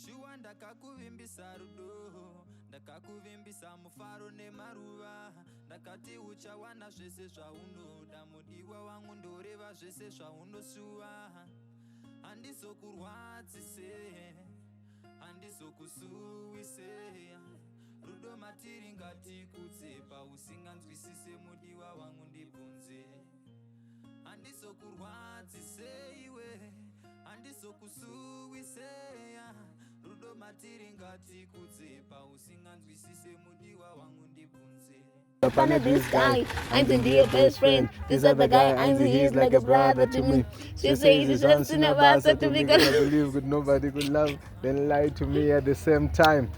Shuwa ndakakuvimbisa rudo, ndakakuvimbisa mufaro nemaruva, ndakati uchawana zvese zvaunoda, mudiwa wangu ndoreva zvese zvaunosuwa. Handizokurwadzise, handizokusuwise, rudo matiri ngatikudze, pausinganzwisise mudiwa wangu ndibvunze. Handizokurwadzise iwe, handizokusuwise, rudo matiri ngatikudze, pausinganzwisise mudiwa wangu ndibvunze. Fun of this guy, I'm the dear best friend. This other guy, I'm the he's like a brother to me. She says she's just in a bus to be good. I believe good nobody could love, then lie to me at the same time.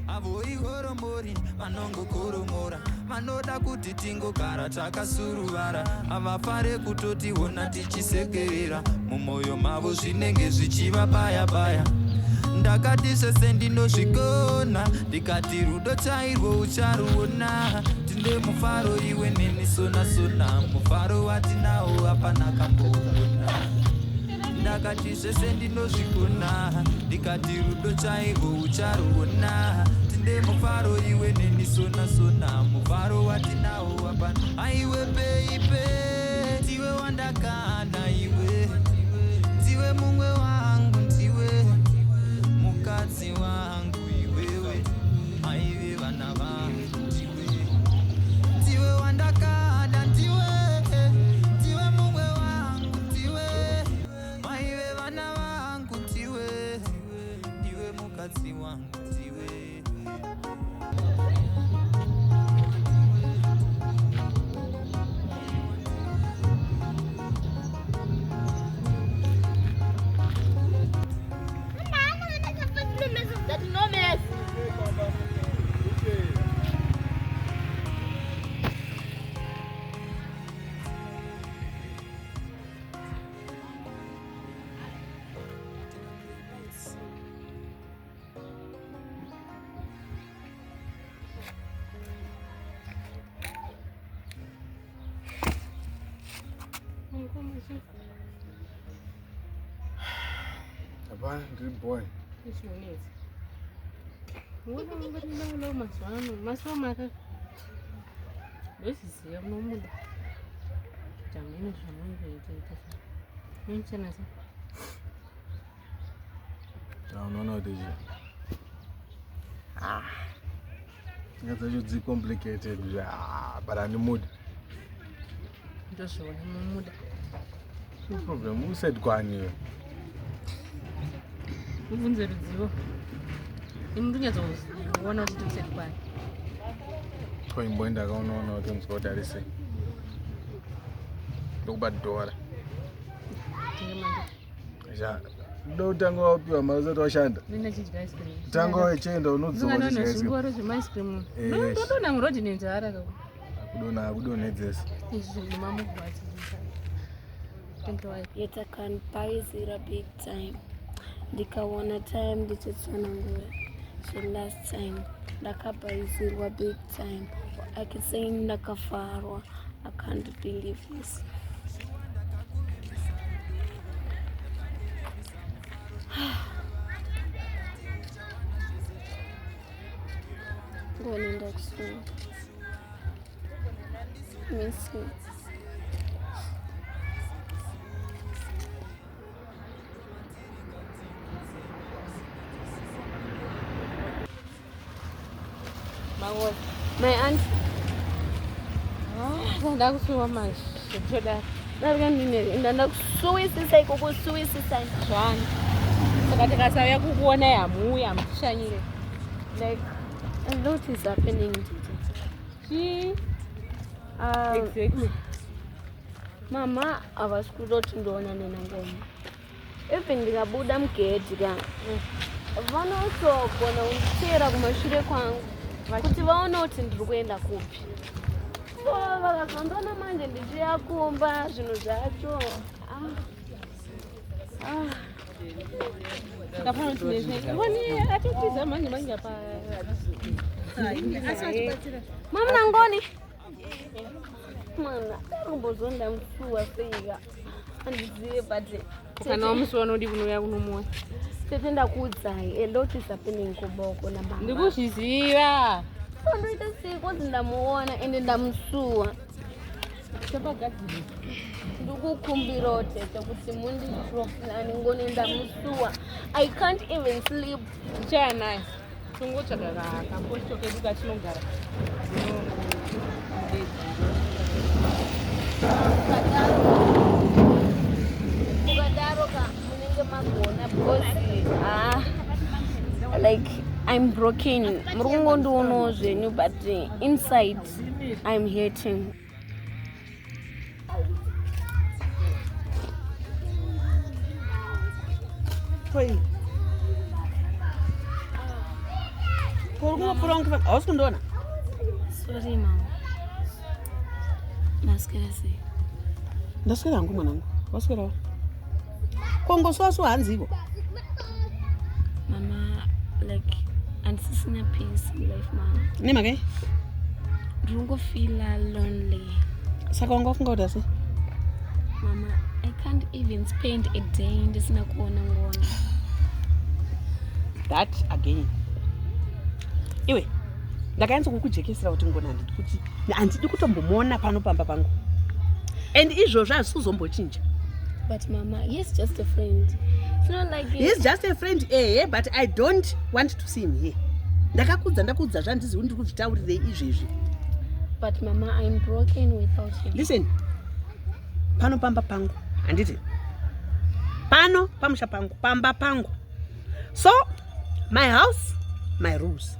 Avoihoromori vanongokoromora, vanoda kuti tingogara takasuruvara, havafare kutotiona tichisekerera, mumwoyo mavo zvinenge zvichivabaya-baya. Ndakati zvese ndinozvigona, ndikati rudo chairwo ucharuona, tinde mufaro iwe neni sona-sona, mufaro watinawo hapana kamboona. Ndakati zvese ndinozvigona, ndikati rudo chairwo ucharuona, tinde mufaro iwe neni sona-sona, mufaro watinawo hapana. Aiwe baby, ndiwe wandakana iwe, ndiwe mumwe wangu, ndiwe mukadzi wangu iwewe, aive vana vangu, ndiwe wandakana, ndiwe mumwe wangu, ndiwe aive vana vangu, ndiwe mukadzi wangu, ndiwe. Abana ndiri boy. Unaona deje. It's complicated, but I'm in the mood. Just one mood. No problem. Who said go on here? Ubunze rudzivo. Imndunyatso kuona kuti kuseti kwani. Kwa imboenda kaona kuti msikotarise. Ndokubadhora. Ja. Ndo tango wapiwa mazoto washanda. Nenda chidya ice cream. Tango wechenda unodzoma chidya ice cream. Zvingoro zvema-ice cream. Ndodona ngurodi nenzara kako. Akudonedzesa. Izvi ndimamugwati. Yet I can't buy zero big time. Ndikaona time ndichitsanangura. So last time ndakabuy zero big time. I can say ndakafarwa. I can't believe this. Going next soon. Miss you. My aunt. Ndakusuwa manje. Ndikutoda. Ndakusuwisisa ikukusuwisisa zvani. Saka tikasauya kukuona yamuya mushanyire. Like a lot is happening today. Exactly. Mama avasi kutoti ndoona nena ngoma. Even ndikabuda mugedhi ka vanotogona kunditeera kumashure kwangu kuti vaone kuti ndiri kuenda kupi. So vakazondoona manje ndichiyakumba zvinhu zvacho. Mama nangoni mwana kumbozonda musuwa seika andizive but kana musuwa nodi kunoya kunomoya tete ndakuudzai a lot is happening kuboko na baba ndikuzviziva ndoita siko ndamuona ende ndamusuwa chapagadziri ndikukumbira tete kuti mundidropani ngoni ndamusuwa. I can't even sleep. chanaye tungotsvaga kaposito kedu katinogara ukadaroka munenge magona because like I'm broken. Muri kungondionawo zvenyu but inside I'm hurting. Sorry mama. Maswera sei? Ndaswera hangu mwanangu. Waswerawo? Kongoswasu hanziko. Mama, like andisisina peace in life mama. Nemaka? Ndingofila lonely. Saka wangafunga kuti asi? Mama, I can't even spend a day ndisina kuona ngona. That again. Iwe, ndakaanza kukujekesera kuti ngona nditi kuti handidi kutombomuona pano pamba pangu. And izvozvo hazvizombochinja. But mama, he's just a friend. It's not like he's just a friend, but I don't want to see him here. Ndakakudza zvandizivi ndiri kuzvitaurirei izvezvi. But mama, I'm broken without him. Listen. Pano pamba pangu. Handiti. Pano pamusha pangu. Pamba pangu. So, my house, my rules.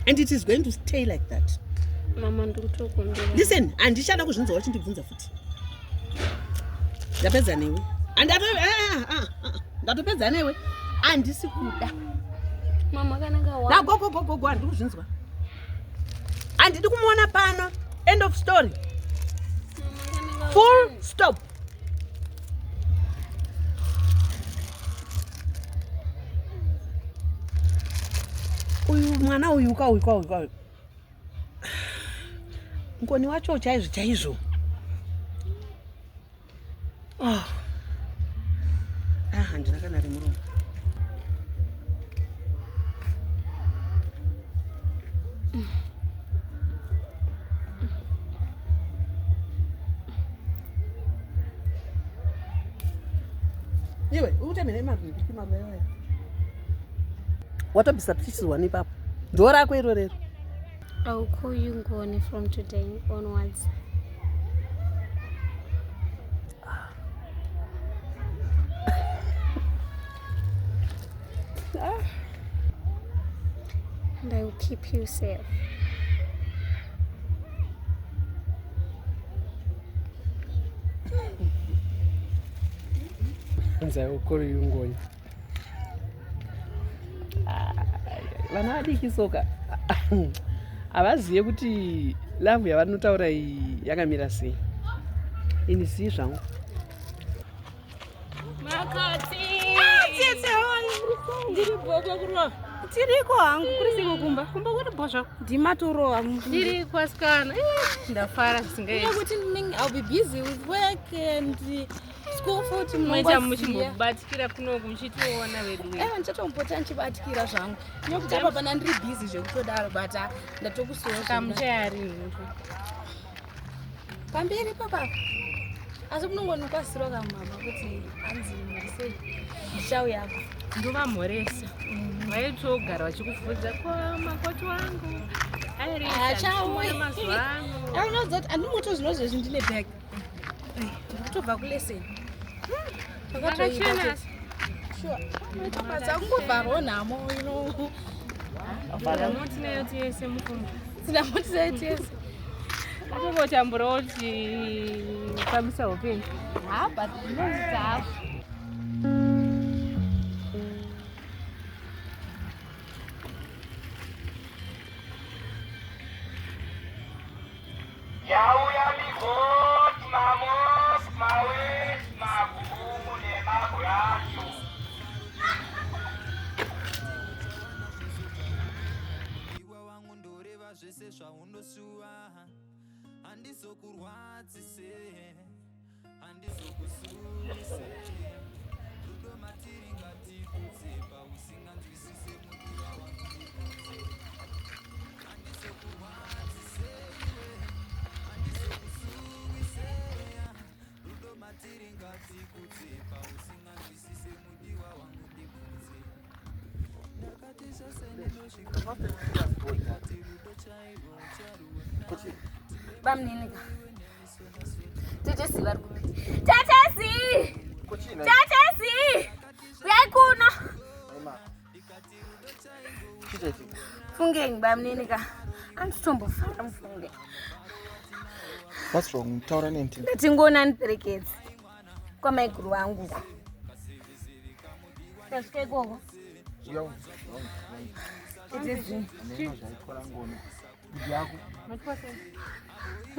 And it is going to stay like that. Mama, ndikutokumbira. Listen, handichada kuzvinzwa wachindibvunza futi. Ndapedza newe. Ndatopedza newe. Handisi kuda. Mama kananga wa. Na go handiri kuzvinzwa. Handidi kumuona pano. End of story. Full stop. Uyu mwana uyu uka. Ngoni wacho chaizvo. Handina kana rimuromo. Iwe, utamira imabhiki mabewe. Watobisa pichizwa nipapo. Ndora rako irorero. I'll call you Ngoni from today onwards. And I will keep you safe. Nzayokoro yungoni. Vana vadiki soka. Havazive kuti love yavanotaura iyi yakamira sei. Ini sii zvangu. Makati. Tsetse wangu. Ndiri bhokwe kurova. Tiriko hangu kurisiko kumba. Kumba kuti bhozva. Ndimatoro hangu. Ndiri kwasikana. Ndafara zvisingaiti. Kuti I'll be busy with work and school futi munoita muchimbobatikira kunoku muchitiona vedu. Ndichatombota ndichibatikira zvangu. Nyokuti apa pana ndiri busy zvekutodaro but ndatokusoka. Kamuchayari muntu. Pamberi papa. Asi kunongonukasiro kamama kuti anzi sei. Shau yako. Ndovamhoresa. Vaitogara vachikufudza kwa makoti wangu. Achawe. Anodzati andimotozinwa zvezvi ndine bag. Ndikutobva kuleseni. Takachena. Sure. Ndikupatsa kungobvaro nhamo ino. Vara moti nayo tiyese mukumba. Sina moti nayo tiyese. Atongotamburawo kuti famisa upenyu. But ndinozita hafu. iwe wangu ndoreva zvese zvaunosuwa handizokurwadzise handizokusuvise rudo matiri ngatikudzepa usinganzwisise mudiwa wangu handizokurwadzise iwe handizokusuvise rudo matiri ngatikudzepa usinganzwisise mudiwa wangu ndibudze ndakati zvose nendosvikati rudo chaivo charuwena bamninika tetesi tetesi uyai kuno fungeni bamninika anditombofara mufunge. What's wrong? Taura nenti. Ndatingona ndiperekedzi kwamaiguru wangu uko. Tasvika ikoko. Yo. Tetesi. Zvaitwara ngoni. Budi yako.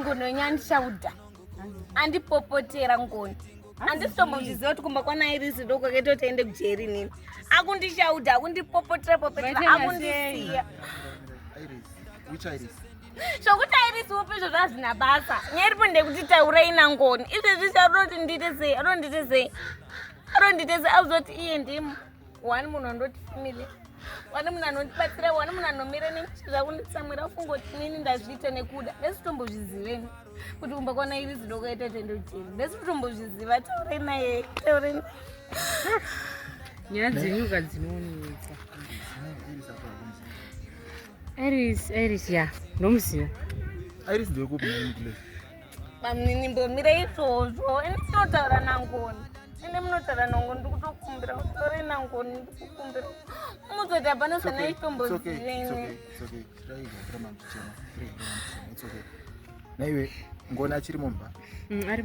Ngono nyandishaudha. Andipopotera ngoni. Andisitomboziva kuti kumba kwana Iris doko kaito tiende kujeri nini. Akundishaudha, akundipopotera akundisiya. Iris. Which Iris? Zvokuti Iris upi zvazvina basa. Nyeripo ndekuti taurei nangoni. Izvezvi charoti ndite sei? Arondite sei? Azoti iye ndimu. Wani munhu andoti family. Wani munhu anondibatsira, wani munhu anomira nechizva kunditsamwira fungoti nini ndazviita nekuda. Ndesitombozviziveni kuti kumba kwana Iris doko kaito tiende kujeri. Ndesitombozviziva, taurei naye. Nyaya dzenyuka dzinonetsa. Iris ya ndomuziva. Iris ndekupi naingle. Bamnini mbomira izvozvo. Ende tinotaura nangoni. Ende munotaura nangoni ndikutokumbira. Taurei nangoni ndikukumbira. Muzoti hapana zana itomboziveni. It's okay. It's okay. Naiwe ngoni achiri mumba. Ari.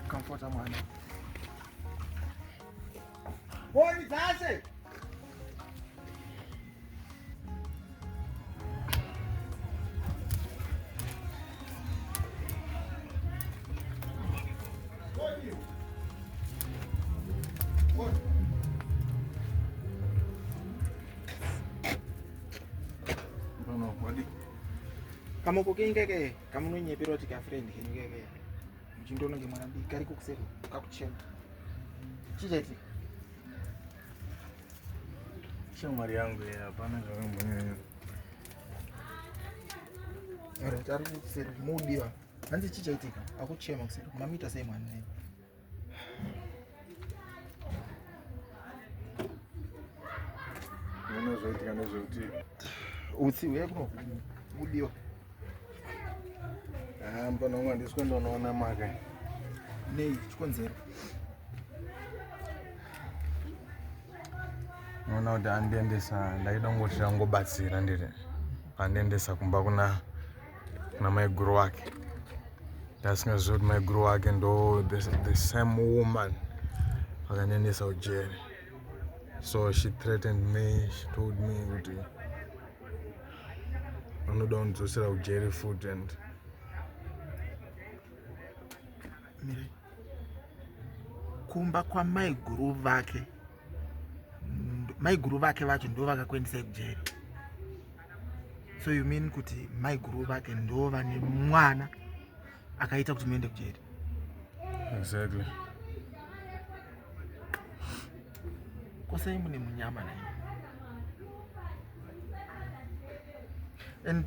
Comforta mwana. Boni dzase. Kamu kukingeke, kamu nonyepero tika friend kenyeke. Mchindono nge mwana mbiki kari kukusero kakuchema. Chicheti. Shamari yangu ya hapana kama mwenyewe. Ora tari kukusero mudiwa. Hanzi chichaitika akuchema kusero. Mamita sai mwana naye. Mwana zoitika nezvoti. Utsi uyekuno mudiwa. Mbona ungandiswe ndonoona maka. Nei chikonzero. Nona kuti andiendesa ndaida ngotira ngobatsira ndiri. Andiendesa kumba kuna maiguru wake. Ndasingaziva kuti maiguru wake ndo the same woman akandiendesa kujeri. So she threatened me, she told me kuti vanoda kundidzosera kujeri futi and Mire. Kumba kwa maiguru vake. Maiguru vake vacho ndo vakakuendesa kujeri. So you mean kuti maiguru vake ndo vane mwana akaita kuti muende kujeri. exactly. Kosai mune munyama naye. And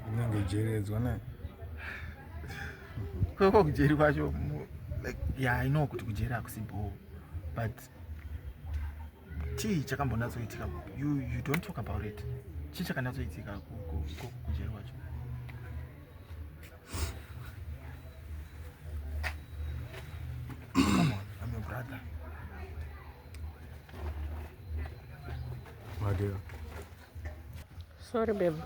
Inenge jeri edzwana. kweko kujeri kwacho like yeah I know kuti kujeri akusibo but chii chakambonatsoitika you don't talk about it. Chii chakanatsoitika kujeri kwacho. Come on, I'm your brother. My dear. Sorry babe.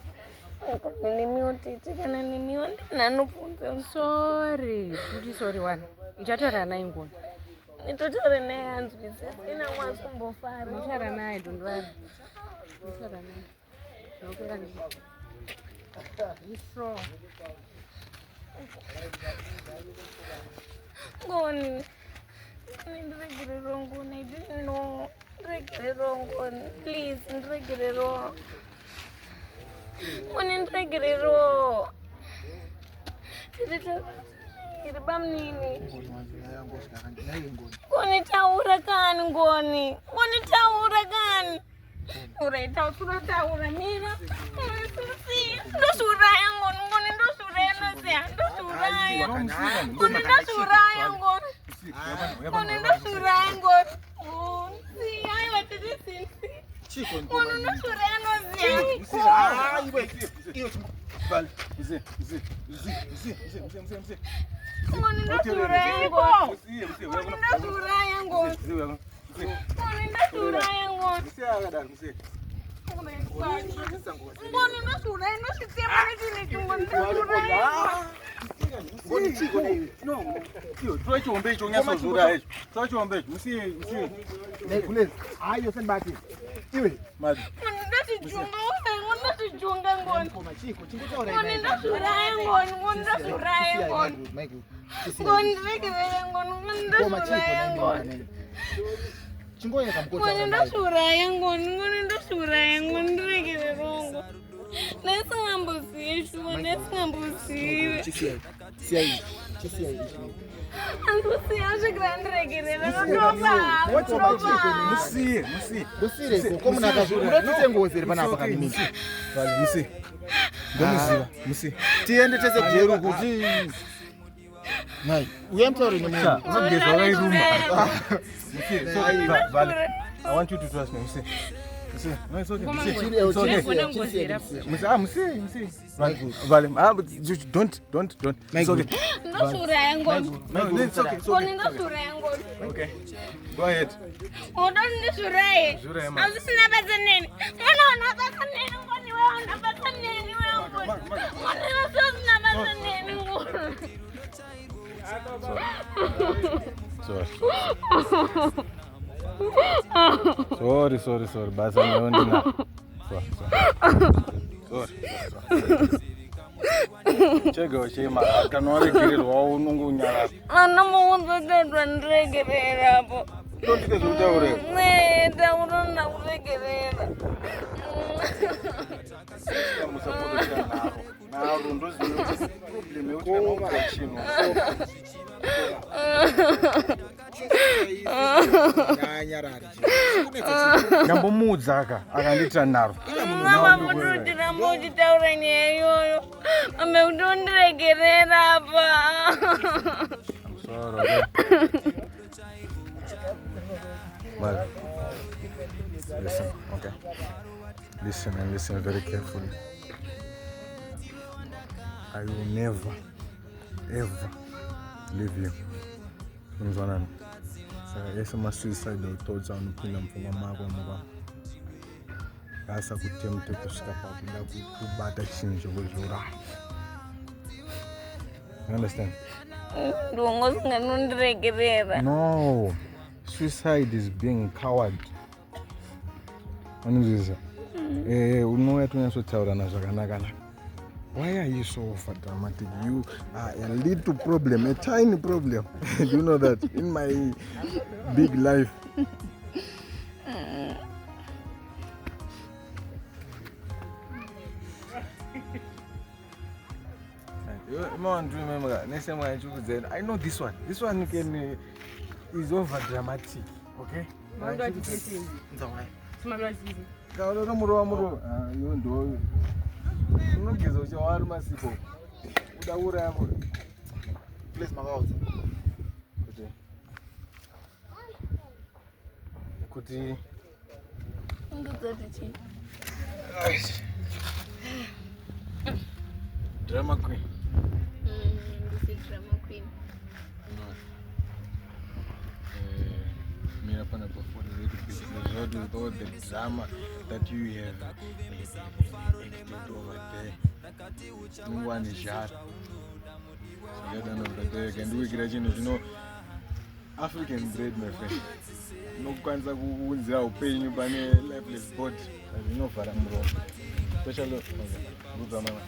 Kana nimiwo ndinanofunza. Sorry. Kuti sorry one. Ichataura naye ngoni. Nitotaura naye anzwisisa. Sina mwanzo kumbofara. Ndotaura naye don't worry. Ndotaura naye. Ndokera ndiko. Ngoni. Ndiregere wrong. I didn't know. Ndiregere wrong. Please, ndiregere wrong. Ngoni ndiregere wrong. Iribam nini? Ngoni taura kan ngoni. Ngoni taura kan. Uraita taura mira. Ndo suraya ngoni. Ngoni ndo suraya no sia. Ndo suraya. Ngoni ndo suraya ngoni. Ngoni ndo suraya ngoni. Si ai watete sinsi. Ngoni ndo suraya no sia. Vale, mzee. Ngoni ndo suraya ngoni. Ngoni ndo suraya ngoni. Ngoni ndo suraya ngoni. Ngoni ndo suraya no sitema nini ngoni ndo suraya. Ngoni chiko nei. No. Yo, twachiombe icho nyasozura icho. Twachiombe icho. Msiye. Nekulezi. Hayo senbati. Iwe. Madi. Ngoni ndo tijunga ngoni. Koma chiko, chingutaura. Ngoni ndo suraya ngoni. Ngoni ndo suraya ngoni. Ngoni ndiregere ngoni. Ngoni ndo suraya ngoni. Chingoye kamkota. Ngoni ndo suraya ngoni. Ngoni ndo suraya ngoni. Ndiregere wrong. Nesingambusiwe. Chisiya. Angusiyaje grandiregere. Musiye. Busire ko munakazura. Unotite ngozeri panapa kamini. Vale, musiye. Ngomuziva, musiye. Tiende tese jeru kuti. Nai, uyamtauri ni munhu. Unogeza wakairuma. Musiye, vale. I want you to trust me, musiye. No, it's okay. Musiye. Vale. Don't. It's okay. Ndosuraya ngoni. No, it's okay. Ngoni ndosuraya ngoni. Okay. Go ahead. Udoni ndisuraye. Suraya ma. Azisina bazaneni. Ngoni unabazaneni ngoni wewe unabazaneni wewe ngoni. Ngoni nasozina bazaneni ngoni. Sorry. Basa ndina. Sorry. Chego chema kanore kirirwa unungunyara. Ana muunzo dedwa ndiregerera hapo. Ndotike zutaure. Ne, tauro ndakuregerera. Musapodo chana. Na rundo zino problem yokuti chino. Ndambomudza akandita naro. Mama muduti ramboji taura nyeyoyo. Ame udondiregerera hapa. I'm sorry. Well, listen, okay? Listen and listen very carefully. I will never, ever leave you. Mzwanani. So, suicidal thoughts anopinda mfunga mako muka. Asa kutemte kusvika pakuda kubata chinhu chokuzvura. You understand? Ndongosinganondiregerera. No. Suicide is being coward. Anuzisa. Unoya tunyasotaurana zvakanaka. Why are you so dramatic? You are a little problem, a tiny problem. Do you know that? In my big life. I know this one. This one is over dramatic. Okay? Unogeza uchawari masipo udaura yako Place makauza. kuti Ndozati. drama queen. This is drama queen. Mira pana perform a little bit with all the drama that you have acted over there. No one is sharp. So you don't know that they can do it. You know, African bread, my friend. No kwanza kuunzira upenyu pane lifeless body. You know what I'm wrong. Special. Okay. Good mama.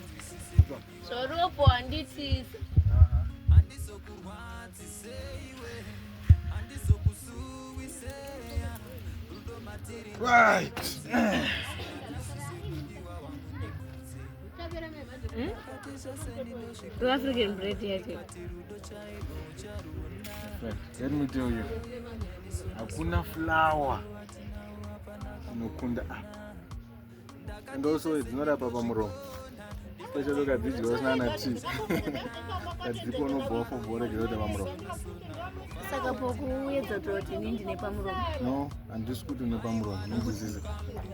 Soropo anditi. Right. The African bread here. Let me tell you. Hakuna flour. Nokunda. And also it's not a papamuro. Especially look at this was not cheese. That's the one of both of what I got papamuro. No, I'm just good to know papamuro.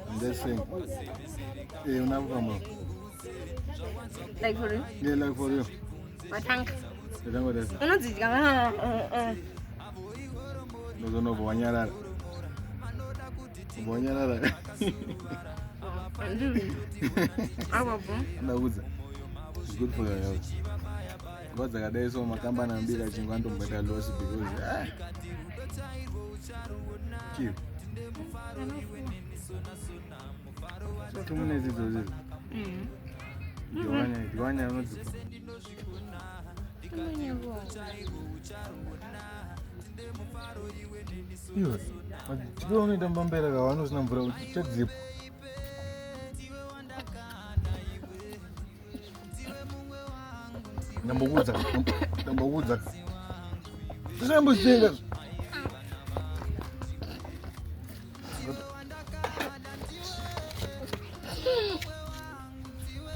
I'm just saying. You know papamuro. Like for you? Yeah, like for you. My tank. You know what it is? No, no, Bonyara. Bonyara. It's good for your health. Because the day so much company and big, I think want to better loss because cute. 2 minutes is it? You want not. You. But you only don't bump it. I want to know check zip. Number woods. The number singers.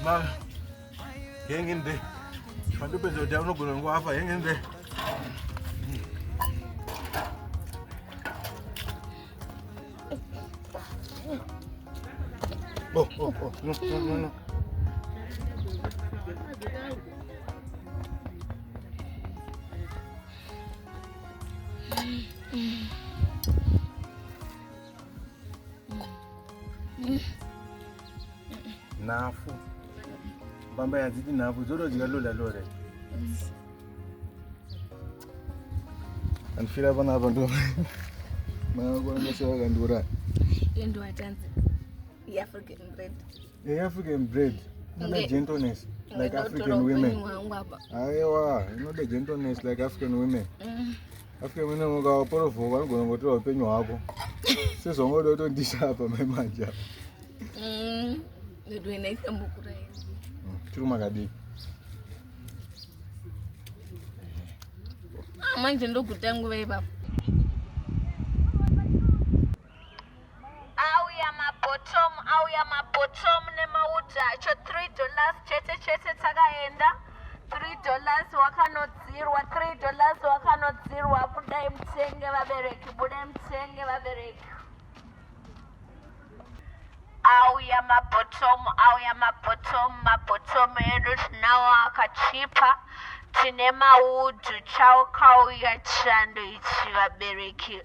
Now, hang in there. If I do better, they're not going to go off. Hang in there. Oh, no. Nafu. Bamba ya zidi nafu. Zoro jigalola lore. And feel like abantu. African bread. The African bread. Not the gentleness like African women. Ayewa, not the gentleness like African women. African women go poro for one go to open your hapo. Say so ngo don't dish up my manja. The doing next mukura. True magadi. Manje ndo kutangu baba. Au ya mabotom ne mauta cho $3 chete takaenda $3 wakanodzirwa $3 wakanodzirwa budai mtenge vabereki au ya mabotom edu tinawo akachipa tine maudhu chaukauya chando ichi vabereki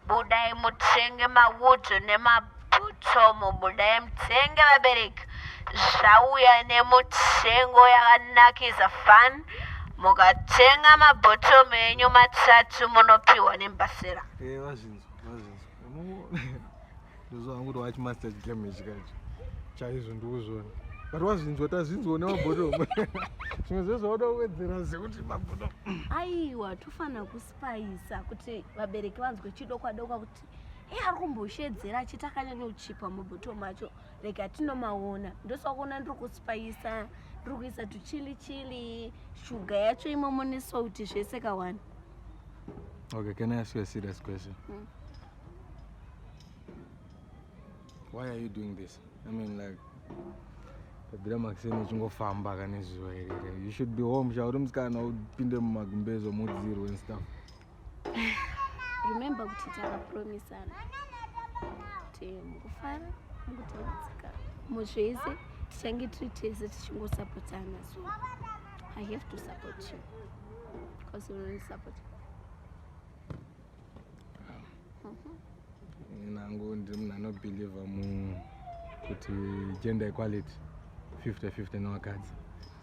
budai mutenge maudhu nemabotomu budai mtenge vabereki zvauya nemutsengo yakanakisa fani mukatenga mabotomu enyu matatu munopiwa nembasera. Ndozo kuti wachimaster chikemezi kacho chaizvo ndikuzvona but wazinzwa tazinzwa nemabotomu zvimwe zvezvauda kuwedzera sekuti mabotomu aiwa tofana kuspiisa kuti vabereki vanzwe chidokwa kuti ari kumboshedzera achitakanyanyauchipa mabotomu acho like atinomaona ndosakuona ndiri kuspiisa ndiri kuisa tuchili shuga yacho imomo nesauti zvese kawani. Okay, can I ask you a serious question? Why are you doing this? I mean, like, you should be home. And stuff. Remember kutitaka promisana. Mukufara, mukutadzika. Muzvese tichange tritese tichingosupportana. So I have to support you. Because you really support me. I don't believe in gender equality 50-50 no cards.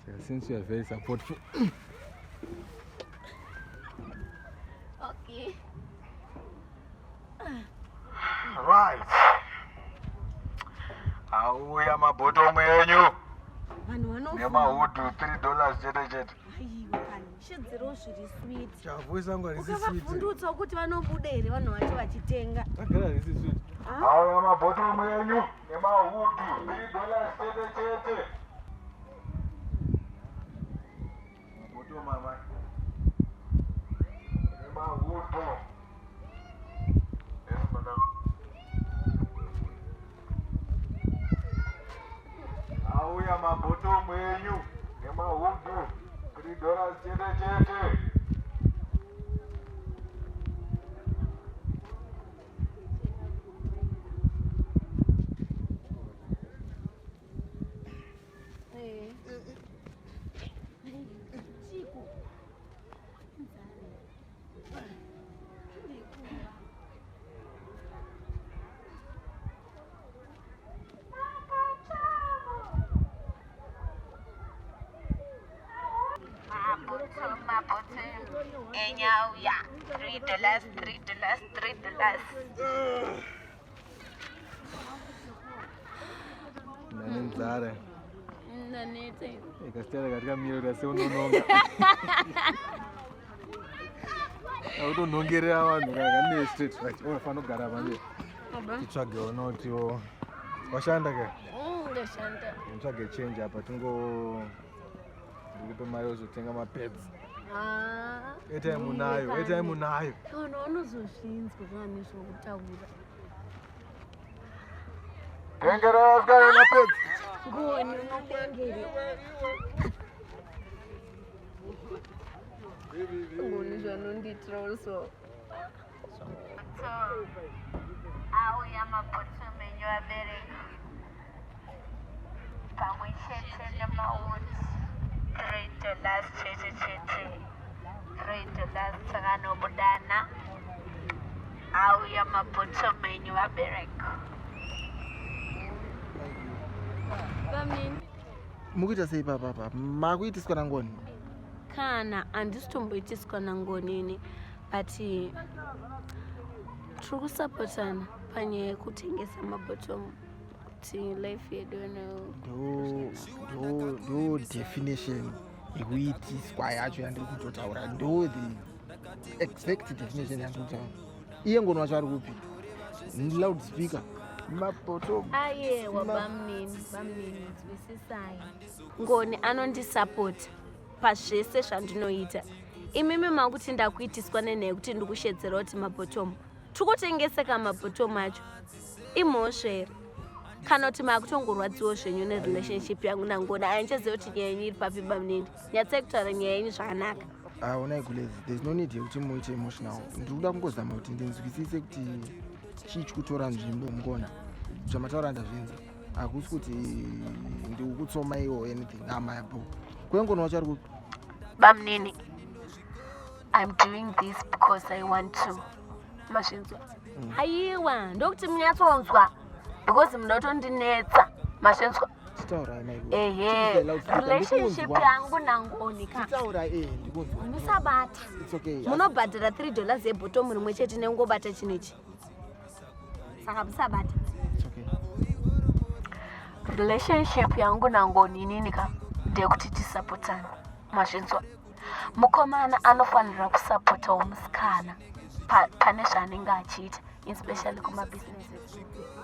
So since you are very supportful. Okay. Right. Auya mabottom enyu. Vanhu Nemahudu $3 chete chete. aiwa kani shedzero zviri sweet Voice yangu harisi sweet. ukavavhundutsa kuti vanobuda here vanhu vacho vachitenga Agara harisi sweet. Auya mabottom enyu nemahudu $3 chete chete. Mabottom mama. Nemahudu. Yes, madam. Auya mabottom enyu nemahudu $3 chete chete. enyauya $3 Nanenzare. nanete Ikasikia katika mioyo ya sio nononga. Autonongerera vanhu kanga straight right. Unofana kugara panje. Titsvage unoti washanda ke. ndashanda Titsvage change apa ndikupe mari yozotenga mapads. Airtime unayo. vanhu vanozozvinzwa kana nezvokutaura Tengera askari mapads. ngoni unotengere ngoni zvanondiitira uso auya mabottom enyu abereka pamwe chete nemaundi $3 chete chete $3 takanobudana auya mabottom enyu abereka pamini Mukuita sei papa? Makuitiswa nangoni? kana handisitomboitiswa nangonini but tiri kusapotana panyaya yekutengesa mabottom kuti life yedu ndo definition yekuitiswa yacho yandiri kutotaura. Ndo the exact definition yandiri kutaura. Iye ngono wacho ari kupi? Loudspeaker. Mabottom. ayewa bamnini nzwisisai ngoni anondisapota pazvese zvandinoita imimi makuti ndakuitiswa nenyaya yekuti ndikushedzera kuti mabottom tikutengeseka mabottom acho imhosva here kana kuti makutongorwadziwo zvenyu nerelationship yangu nangoni handichaziva kuti nyaya yenyu iri papi bamnini nyatsai kutaura nyaya yenyu zvakanaka. Onai kulezi, there's no need yekuti muite emotional. Ndiri kuda kungozama kuti ndinzwisise kuti chii chikutora nzvimbo mungona zvamataura ndazvinza. Hakusi kuti ndiri kutsoma iwo anything amabo kwengono wacho ari kupi? Bamnini, I'm doing this because I want to. Mashinzwa. Haiwa, ndokuti munyatsonzwa because munotondinetsa. Mashinzwa. Titaura mai. Relationship yangu nangoni ka. Titaura ndikunzwa. Musabata. It's okay. Munobhadhara $3 ebottom rimwe chete nengobata chinechi. Saka musabata. It's okay. Relationship yangu nangoni nini ka ndekuti tisapotana. Mashinzwa. Mukomana anofanira kusapotawo musikana pane zvaanenge achiita especially kumabusinesses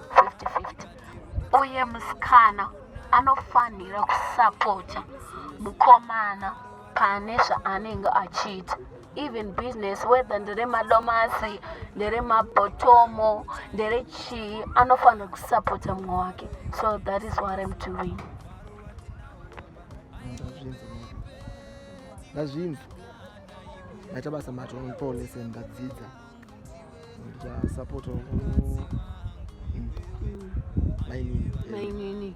50-50 uye musikana anofanira kusapota mukomana pane zvaanenge achiita even business whether nderemadomasi nderemabhotomo nderechii anofanira kusapota mumwe wake so that is what I'm doing. Ndazvinzwa maita basa matoni polisi ndadzidza ndichasapota mainini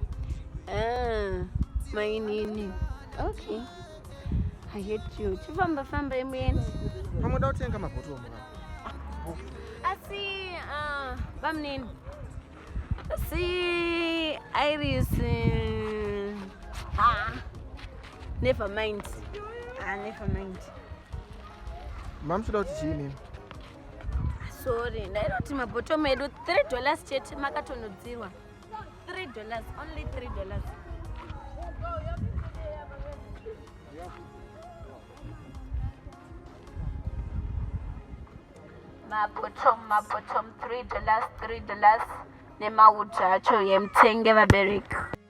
mainini okay I hate you chifamba imweni pamwe utenga mabhotomu asi bamnini asi Iris never mind. Never mind. Mamshuda kuti chini? Sorry, ndairoti mabottom edu $3 chete makatonodzirwa. $3 $3, only $3. Mabottom $3 $3 nemauta acho yemtenge vabereki.